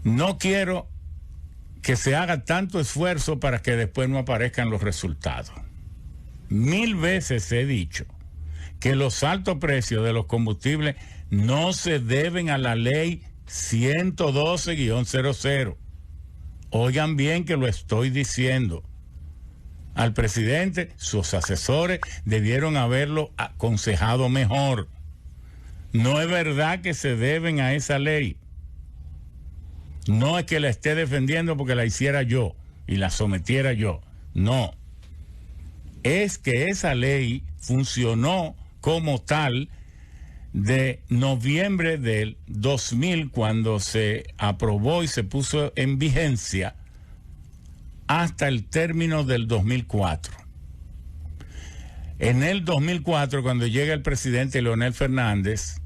No quiero que se haga tanto esfuerzo para que después no aparezcan los resultados. 1000 veces he dicho que los altos precios de los combustibles no se deben a la ley 112-00. Oigan bien que lo estoy diciendo. Al presidente, sus asesores debieron haberlo aconsejado mejor. No es verdad que se deben a esa ley. No es que la esté defendiendo porque la hiciera yo y la sometiera yo. No. Es que esa ley funcionó como tal de noviembre del 2000, cuando se aprobó y se puso en vigencia, hasta el término del 2004. En el 2004, cuando llega el presidente Leonel Fernández,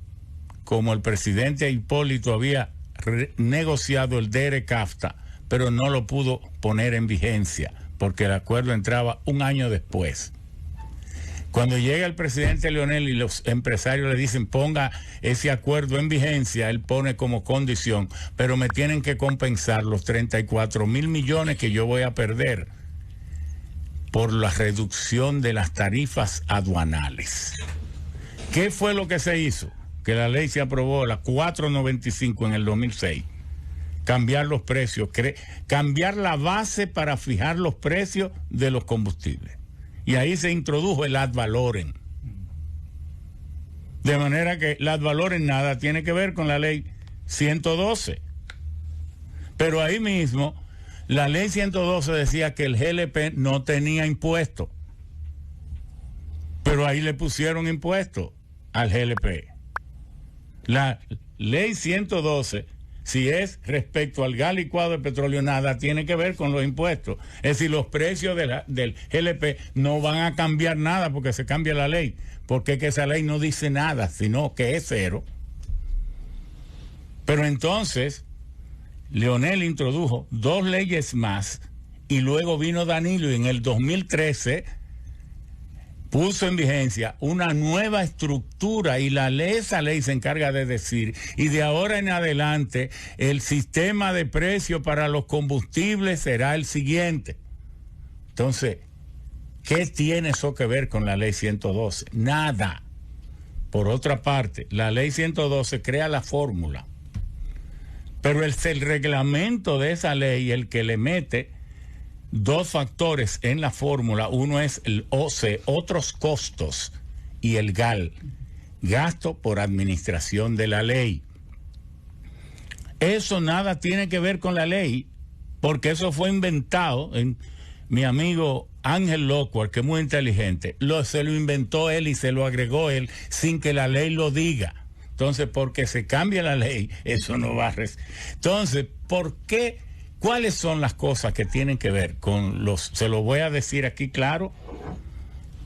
como el presidente Hipólito había negociado el DERE-CAFTA, pero no lo pudo poner en vigencia, porque el acuerdo entraba un año después. Cuando llega el presidente Leonel y los empresarios le dicen ponga ese acuerdo en vigencia, él pone como condición, pero me tienen que compensar los 34,000 millones que yo voy a perder por la reducción de las tarifas aduanales. ¿Qué fue lo que se hizo? Que la ley se aprobó, la 495 en el 2006. Cambiar los precios, cambiar la base para fijar los precios de los combustibles. Y ahí se introdujo el ad valorem. De manera que el ad valorem nada tiene que ver con la ley 112. Pero ahí mismo, la ley 112 decía que el GLP no tenía impuesto. Pero ahí le pusieron impuesto al GLP. La ley 112, si es respecto al gas licuado de petróleo, nada tiene que ver con los impuestos. Es decir, los precios del GLP no van a cambiar nada porque se cambia la ley. Porque es que esa ley no dice nada, sino que es cero. Pero entonces, Leonel introdujo 2 leyes más y luego vino Danilo y en el 2013 puso en vigencia una nueva estructura y esa ley se encarga de decir, y de ahora en adelante el sistema de precios para los combustibles será el siguiente. Entonces, ¿qué tiene eso que ver con la ley 112? Nada. Por otra parte, la ley 112 crea la fórmula, pero es el reglamento de esa ley el que le mete 2 factores en la fórmula. Uno es el OC, otros costos, y el GAL, gasto por administración de la ley. Eso nada tiene que ver con la ley, porque eso fue inventado en mi amigo Ángel Lockhart, que es muy inteligente. Se lo inventó él y se lo agregó él sin que la ley lo diga. Entonces, porque se cambia la ley, eso no va a... Entonces, ¿por qué? ¿Cuáles son las cosas que tienen que ver con se lo voy a decir aquí claro,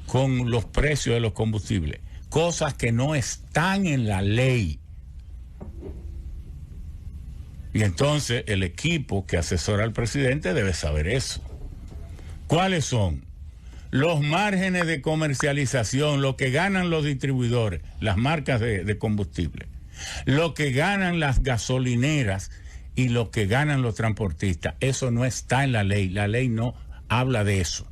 con los precios de los combustibles? Cosas que no están en la ley. Y entonces el equipo que asesora al presidente debe saber eso. ¿Cuáles son? Los márgenes de comercialización, lo que ganan los distribuidores, las marcas de combustible, lo que ganan las gasolineras y lo que ganan los transportistas. Eso no está en la ley no habla de eso.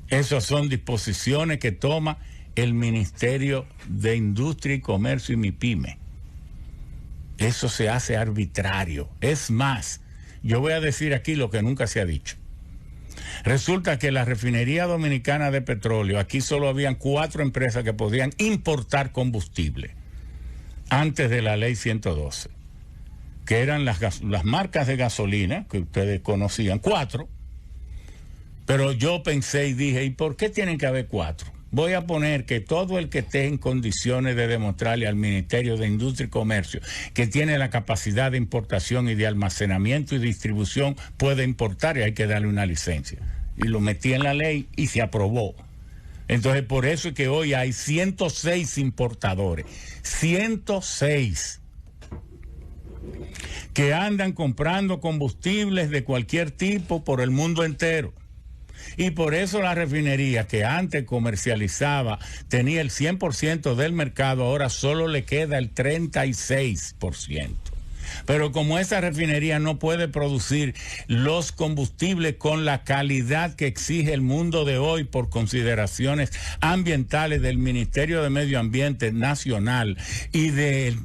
Esas son disposiciones que toma el Ministerio de Industria y Comercio y MIPYME. Eso se hace arbitrario. Es más, yo voy a decir aquí lo que nunca se ha dicho. Resulta que la refinería dominicana de petróleo, aquí solo habían 4 empresas que podían importar combustible antes de la ley 112. Que eran las marcas de gasolina, que ustedes conocían, 4. Pero yo pensé y dije, ¿y por qué tienen que haber 4? Voy a poner que todo el que esté en condiciones de demostrarle al Ministerio de Industria y Comercio que tiene la capacidad de importación y de almacenamiento y distribución puede importar, y hay que darle una licencia. Y lo metí en la ley y se aprobó. Entonces, por eso es que hoy hay 106 importadores. 106. Que andan comprando combustibles de cualquier tipo por el mundo entero. Y por eso la refinería que antes comercializaba, tenía el 100% del mercado, ahora solo le queda el 36%. Pero como esa refinería no puede producir los combustibles con la calidad que exige el mundo de hoy por consideraciones ambientales del Ministerio de Medio Ambiente nacional y del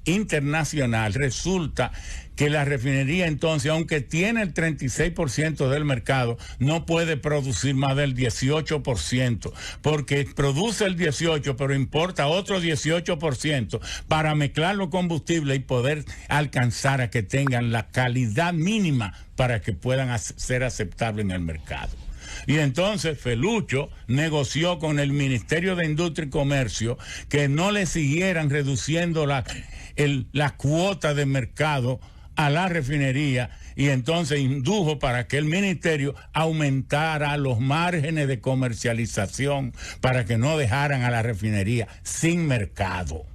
internacional, resulta que la refinería entonces, aunque tiene el 36% del mercado, no puede producir más del 18%, porque produce el 18%, pero importa otro 18% para mezclar los combustibles y poder alcanzar a que tengan la calidad mínima para que puedan ser aceptables en el mercado. Y entonces Felucho negoció con el Ministerio de Industria y Comercio que no le siguieran reduciendo la cuota de mercado a la refinería, y entonces indujo para que el ministerio aumentara los márgenes de comercialización para que no dejaran a la refinería sin mercado.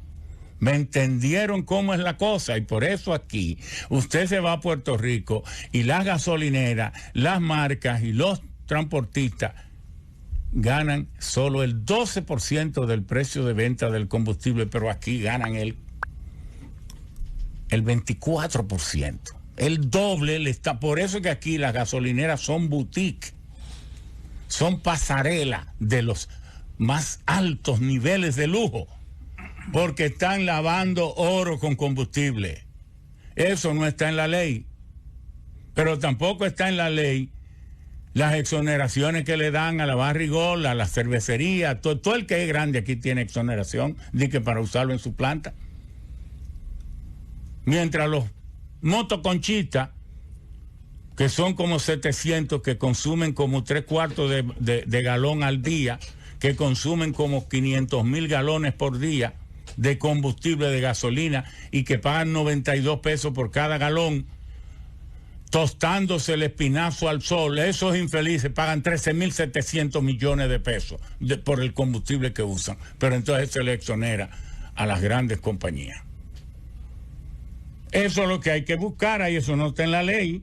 ¿Me entendieron cómo es la cosa? Y por eso aquí usted se va a Puerto Rico y las gasolineras, las marcas y los transportistas ganan solo el 12% del precio de venta del combustible, pero aquí ganan el 24%. El doble le está. Por eso que aquí las gasolineras son boutique, son pasarela de los más altos niveles de lujo, porque están lavando oro con combustible. Eso no está en la ley. Pero tampoco está en la ley las exoneraciones que le dan a la Barrigol, a la cervecería, todo el que es grande aquí tiene exoneración, de que para usarlo en su planta. Mientras los motoconchistas, que son como 700, que consumen como 3/4 de galón al día, que consumen como 500,000 galones por día de combustible de gasolina y que pagan 92 pesos por cada galón, tostándose el espinazo al sol, esos infelices pagan 13,700 millones de pesos por el combustible que usan, pero entonces se le exonera a las grandes compañías. Eso es lo que hay que buscar, ahí eso no está en la ley.